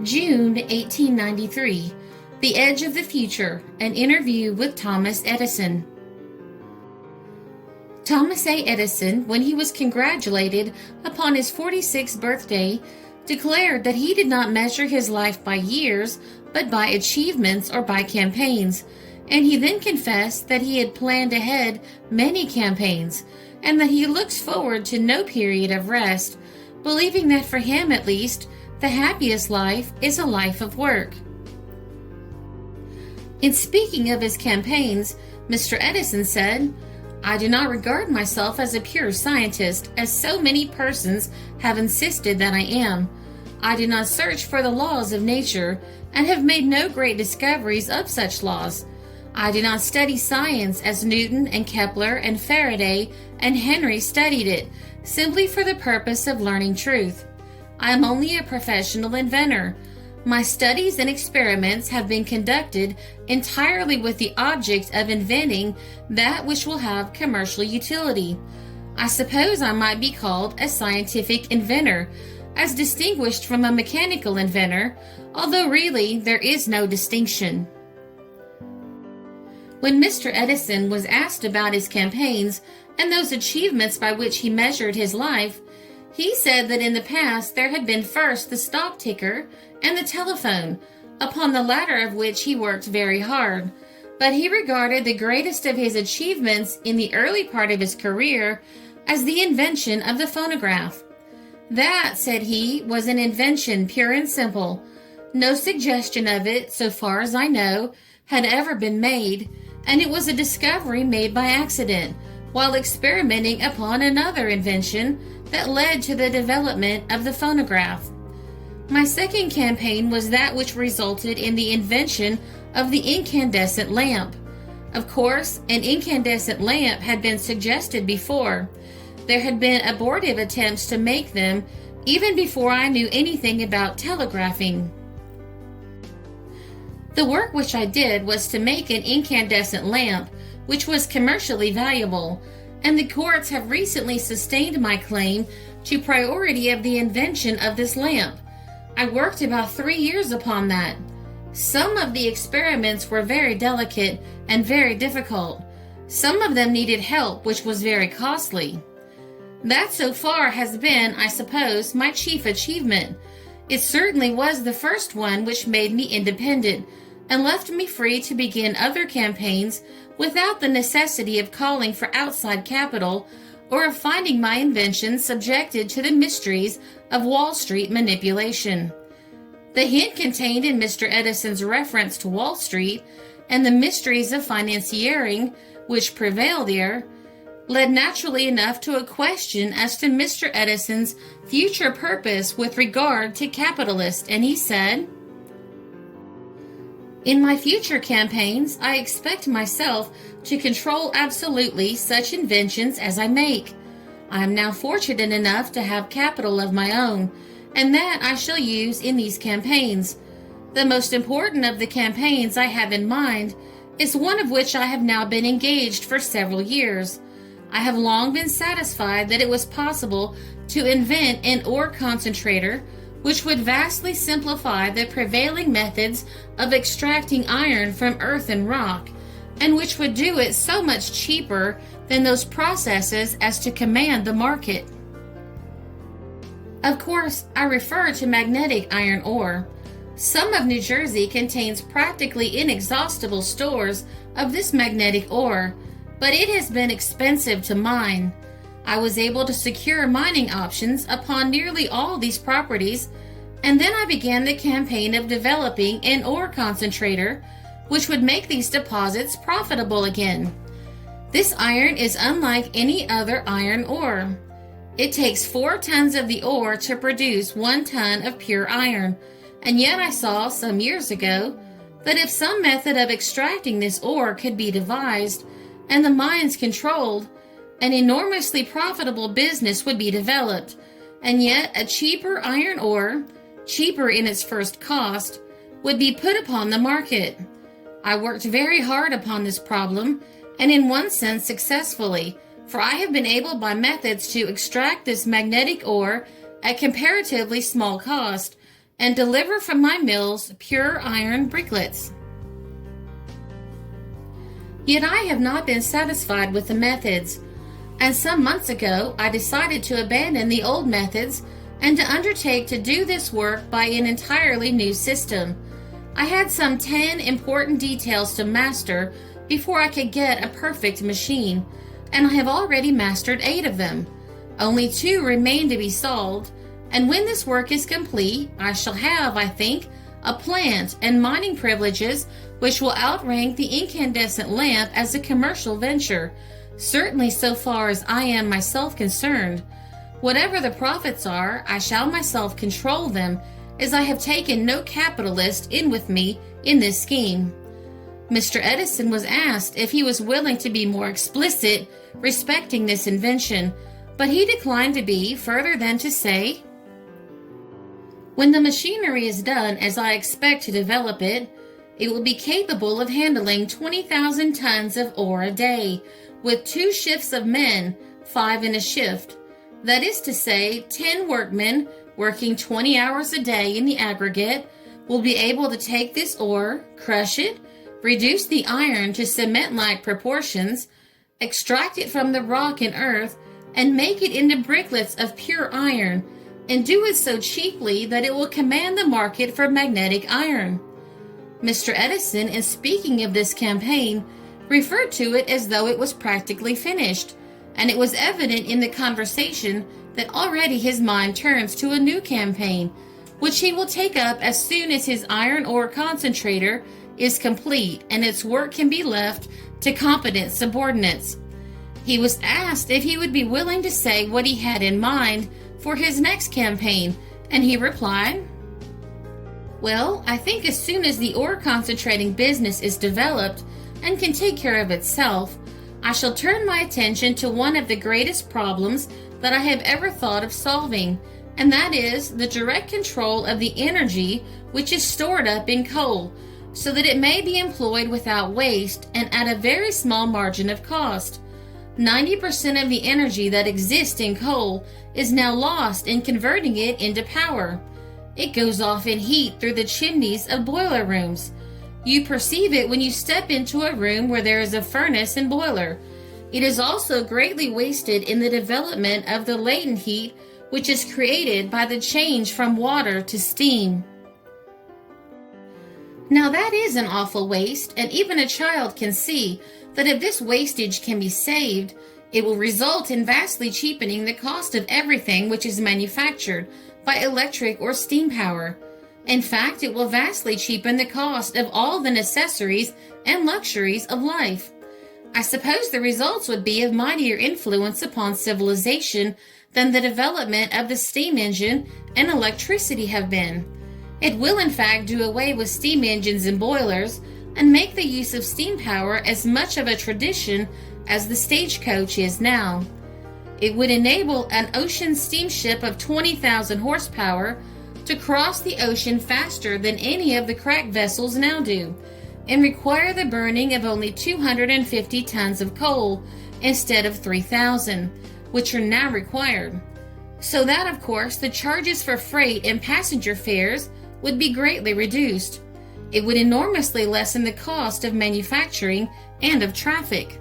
June 1893, The Edge of the Future, an interview with Thomas Edison. Thomas A. Edison, when he was congratulated upon his 46th birthday, declared that he did not measure his life by years, but by achievements or by campaigns, and he then confessed that he had planned ahead many campaigns, and that he looks forward to no period of rest, believing that for him at least, the happiest life is a life of work. In speaking of his campaigns, Mr. Edison said, "I do not regard myself as a pure scientist, as so many persons have insisted that I am. I do not search for the laws of nature, and have made no great discoveries of such laws. I do not study science as Newton and Kepler and Faraday and Henry studied it, simply for the purpose of learning truth. I am only a professional inventor. My studies and experiments have been conducted entirely with the object of inventing that which will have commercial utility. I suppose I might be called a scientific inventor, as distinguished from a mechanical inventor, although really there is no distinction." When Mr. Edison was asked about his campaigns and those achievements by which he measured his life, he said that in the past there had been first the stock ticker and the telephone, upon the latter of which he worked very hard, but he regarded the greatest of his achievements in the early part of his career as the invention of the phonograph. That, said he, was an invention pure and simple. No suggestion of it, so far as I know, had ever been made, and it was a discovery made by accident, while experimenting upon another invention that led to the development of the phonograph. My second campaign was that which resulted in the invention of the incandescent lamp. Of course, an incandescent lamp had been suggested before. There had been abortive attempts to make them even before I knew anything about telegraphing. The work which I did was to make an incandescent lamp, which was commercially valuable, and the courts have recently sustained my claim to priority of the invention of this lamp. I worked about 3 years upon that. Some of the experiments were very delicate and very difficult. Some of them needed help, which was very costly. That so far has been, I suppose, my chief achievement. It certainly was the first one which made me independent and left me free to begin other campaigns without the necessity of calling for outside capital or of finding my invention subjected to the mysteries of Wall Street manipulation. The hint contained in Mr. Edison's reference to Wall Street and the mysteries of financiering which prevail there led naturally enough to a question as to Mr. Edison's future purpose with regard to capitalists, and he said, "In my future campaigns, I expect myself to control absolutely such inventions as I make. I am now fortunate enough to have capital of my own, and that I shall use in these campaigns. The most important of the campaigns I have in mind is one of which I have now been engaged for several years. I have long been satisfied that it was possible to invent an ore concentrator which would vastly simplify the prevailing methods of extracting iron from earth and rock, and which would do it so much cheaper than those processes as to command the market. Of course, I refer to magnetic iron ore. Some of New Jersey contains practically inexhaustible stores of this magnetic ore, but it has been expensive to mine. I was able to secure mining options upon nearly all these properties, and then I began the campaign of developing an ore concentrator which would make these deposits profitable again. This iron is unlike any other iron ore. It takes 4 tons of the ore to produce 1 ton of pure iron, and yet I saw some years ago that if some method of extracting this ore could be devised and the mines controlled, an enormously profitable business would be developed, and yet a cheaper iron ore, cheaper in its first cost, would be put upon the market. I worked very hard upon this problem, and in one sense successfully, for I have been able by methods to extract this magnetic ore at comparatively small cost, and deliver from my mills pure iron bricklets. Yet I have not been satisfied with the methods, and some months ago I decided to abandon the old methods and to undertake to do this work by an entirely new system. I had some 10 important details to master before I could get a perfect machine, and I have already mastered 8 of them. Only 2 remain to be solved, and when this work is complete, I shall have, I think, a plant and mining privileges which will outrank the incandescent lamp as a commercial venture, certainly so far as I am myself concerned. Whatever the profits are, I shall myself control them, as I have taken no capitalist in with me in this scheme. Mr. Edison was asked if he was willing to be more explicit respecting this invention, but he declined to be further than to say, "When the machinery is done as I expect to develop it, it will be capable of handling 20,000 tons of ore a day, with 2 shifts of men, 5 in a shift. That is to say, 10 workmen working 20 hours a day in the aggregate will be able to take this ore, crush it, reduce the iron to cement-like proportions, extract it from the rock and earth, and make it into bricklets of pure iron, and do it so cheaply that it will command the market for magnetic iron." Mr. Edison, in speaking of this campaign, referred to it as though it was practically finished, and it was evident in the conversation that already his mind turns to a new campaign, which he will take up as soon as his iron ore concentrator is complete and its work can be left to competent subordinates. He was asked if he would be willing to say what he had in mind for his next campaign, and he replied, "Well, I think as soon as the ore concentrating business is developed and can take care of itself, I shall turn my attention to one of the greatest problems that I have ever thought of solving, and that is the direct control of the energy which is stored up in coal, so that it may be employed without waste and at a very small margin of cost. 90% of the energy that exists in coal is now lost in converting it into power. It goes off in heat through the chimneys of boiler rooms. You perceive it when you step into a room where there is a furnace and boiler. It is also greatly wasted in the development of the latent heat which is created by the change from water to steam. Now that is an awful waste, and even a child can see that if this wastage can be saved, it will result in vastly cheapening the cost of everything which is manufactured by electric or steam power. In fact, it will vastly cheapen the cost of all the necessaries and luxuries of life. I suppose the results would be of mightier influence upon civilization than the development of the steam engine and electricity have been. It will in fact do away with steam engines and boilers and make the use of steam power as much of a tradition as the stagecoach is now. It would enable an ocean steamship of 20,000 horsepower to cross the ocean faster than any of the crack vessels now do, and require the burning of only 250 tons of coal instead of 3,000, which are now required. So that, of course, the charges for freight and passenger fares would be greatly reduced. It would enormously lessen the cost of manufacturing and of traffic.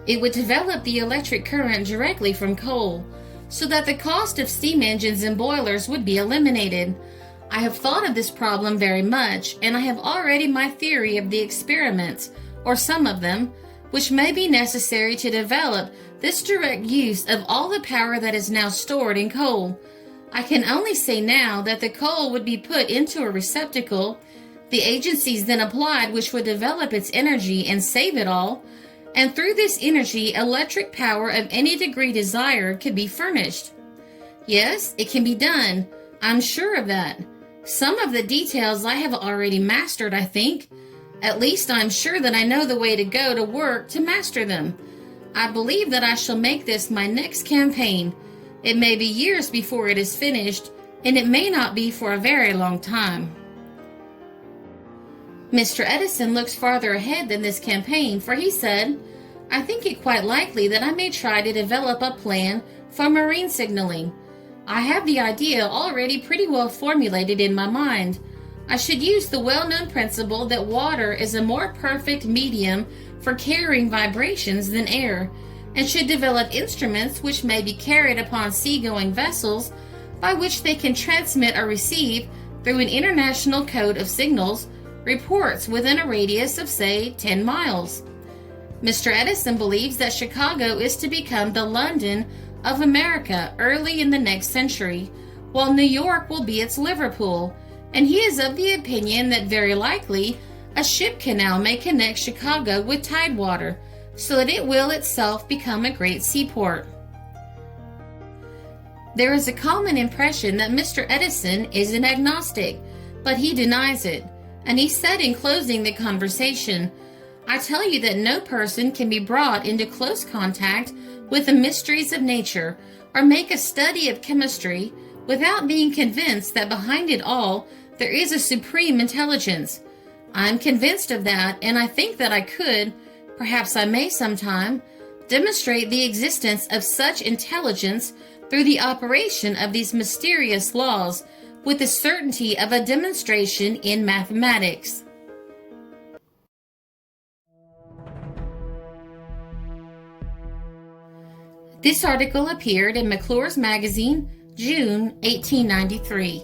It would develop the electric current directly from coal, so that the cost of steam engines and boilers would be eliminated. I have thought of this problem very much, and I have already my theory of the experiments, or some of them, which may be necessary to develop this direct use of all the power that is now stored in coal. I can only say now that the coal would be put into a receptacle, the agencies then applied which would develop its energy and save it all, and through this energy electric power of any degree desired could be furnished. Yes, it can be done. I'm sure of that. Some of the details I have already mastered, I think. At least I'm sure that I know the way to go to work to master them. I believe that I shall make this my next campaign. It may be years before it is finished, and it may not be for a very long time. Mr. Edison looks farther ahead than this campaign, for he said, "I think it quite likely that I may try to develop a plan for marine signaling. I have the idea already pretty well formulated in my mind. I should use the well-known principle that water is a more perfect medium for carrying vibrations than air, and should develop instruments which may be carried upon sea-going vessels by which they can transmit or receive, through an international code of signals, reports within a radius of, say, 10 miles. Mr. Edison believes that Chicago is to become the London of America early in the next century, while New York will be its Liverpool, and he is of the opinion that very likely a ship canal may connect Chicago with tidewater, so that it will itself become a great seaport. There is a common impression that Mr. Edison is an agnostic, but he denies it, and he said in closing the conversation, "I tell you that no person can be brought into close contact with the mysteries of nature or make a study of chemistry without being convinced that behind it all there is a supreme intelligence. I'm convinced of that, and I think that I could, perhaps I may sometime, demonstrate the existence of such intelligence through the operation of these mysterious laws with the certainty of a demonstration in mathematics." This article appeared in McClure's Magazine, June 1893.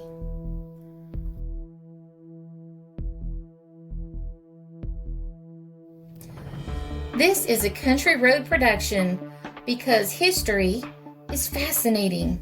This is a Country Road production because history is fascinating.